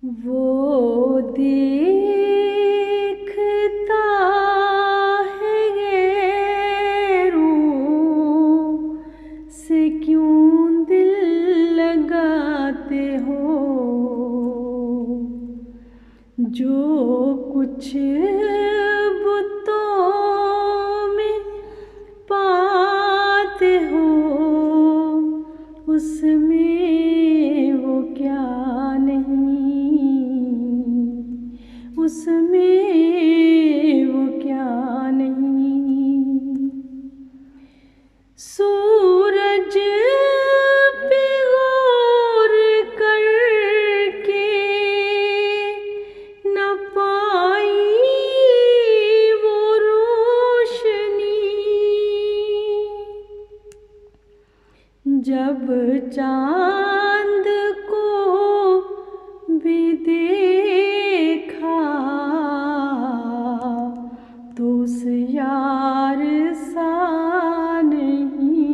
वो देखता है गैरों से क्यों दिल लगाते हो। जो कुछ बुतों में पाते हो उसमें वो क्या नहीं, उसमें वो क्या नहीं। सूरज पे गौर करके न पाई वो रोशनी। जब चांद को भी देखा तो उस यार सा नहीं,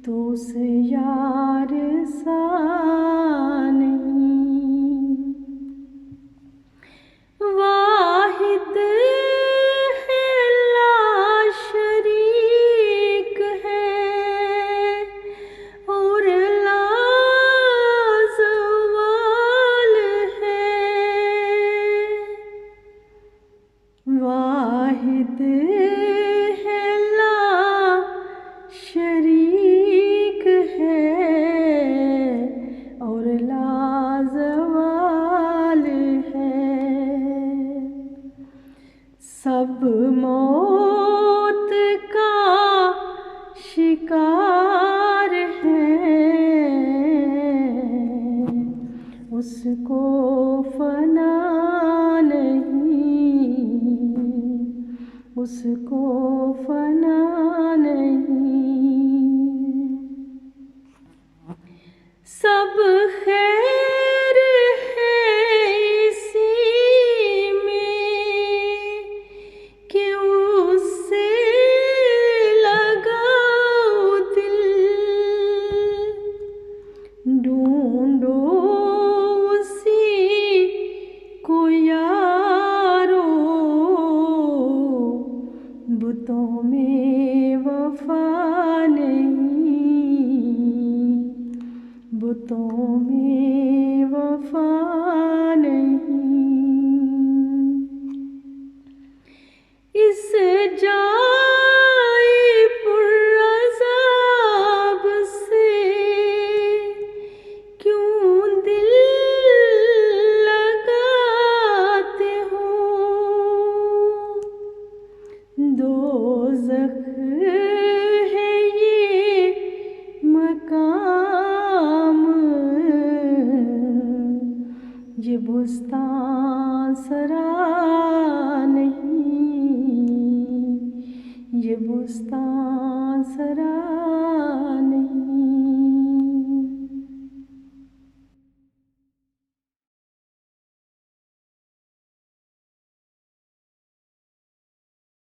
तो उस यार सा नहीं। वाहिद है लाशरीक है और लाज़वाल है। वाहिद है लाशरीक है और लाज़वाल है। सब मौत का शिकार है, उसको फना नहीं, उसको फना नहीं। सब खैर है इसी में कि उससे लगाओ दिल। ढूंढो उसी को यारो बुतों में वफा नहीं, बुतों में वफा नहीं। इस जाए पुरअज़ाब से क्यों दिल लगाते हो। दोज़ख है ये मकाम, ये बुस्तान सरा नहीं, ये बुस्तान सरा